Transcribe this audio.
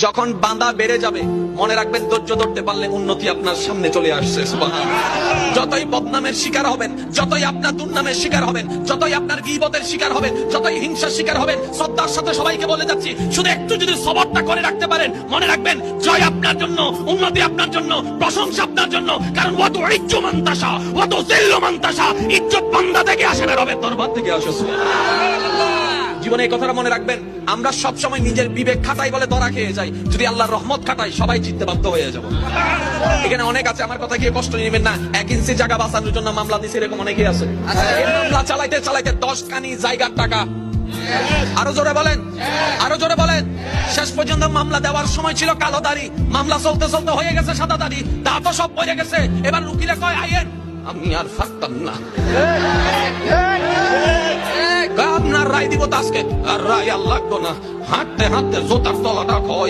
যখন বাঁধা বেড়ে যাবে মনে রাখবেন ধৈর্য ধরতে পারলে উন্নতি আপনার সামনে চলে আসছে। সুবহানাল্লাহ। যতই বদনামের শিকার হবেন, যতই আপনার দুর্নামের শিকার হবেন, যতই আপনার গীবতের শিকার হবেন, যতই হিংসার শিকার হবেন, শ্রদ্ধার সাথে সবাইকে বলে যাচ্ছি, শুধু একটু যদি সবরটা করে রাখতে পারেন, মনে রাখবেন জয় আপনার জন্য, উন্নতি আপনার জন্য, প্রশংসা আপনার জন্য। কারণ ওয়াত ইজ্জু মান তাশা ওয়াত জিল্লু মান তাশা, ইজ্জত বান্দা থেকে আসে না, রবের দরবার থেকে আসে। জীবনে এই কথাটা মনে রাখবেন, আমরা সব সময় নিজের বিবেক খাটাই বলে ধরা খেয়ে যাই, যদি আল্লাহর রহমত খাটাই সবাই জিততে বাধ্য হয়ে যাব। এখানে অনেক আছে, আমার কথা গিয়ে কষ্ট নেবেন না, 1 ইঞ্চি জায়গা বাঁচানোর জন্য মামলা দিছে, এরকম অনেকেই আছে। এই মামলা চালাইতে চালাইতে 10 কানি জায়গার টাকা, আরো জোরে বলেন, আরো জোরে বলেন। শেষ পর্যন্ত মামলা দেওয়ার সময় ছিল কালো দাড়ি, মামলা চলতে চলতে হয়ে গেছে সাদা দাড়ি, দাঁতও সব পড়ে গেছে। এবার উকিলে কয় আইয়েন, আমি আর পারতাম না, আপনার রায় দিব আজকে, আর রায় আর লাগতো না। হাঁটতে হাঁটতে জোতার তলাটা ক্ষয়।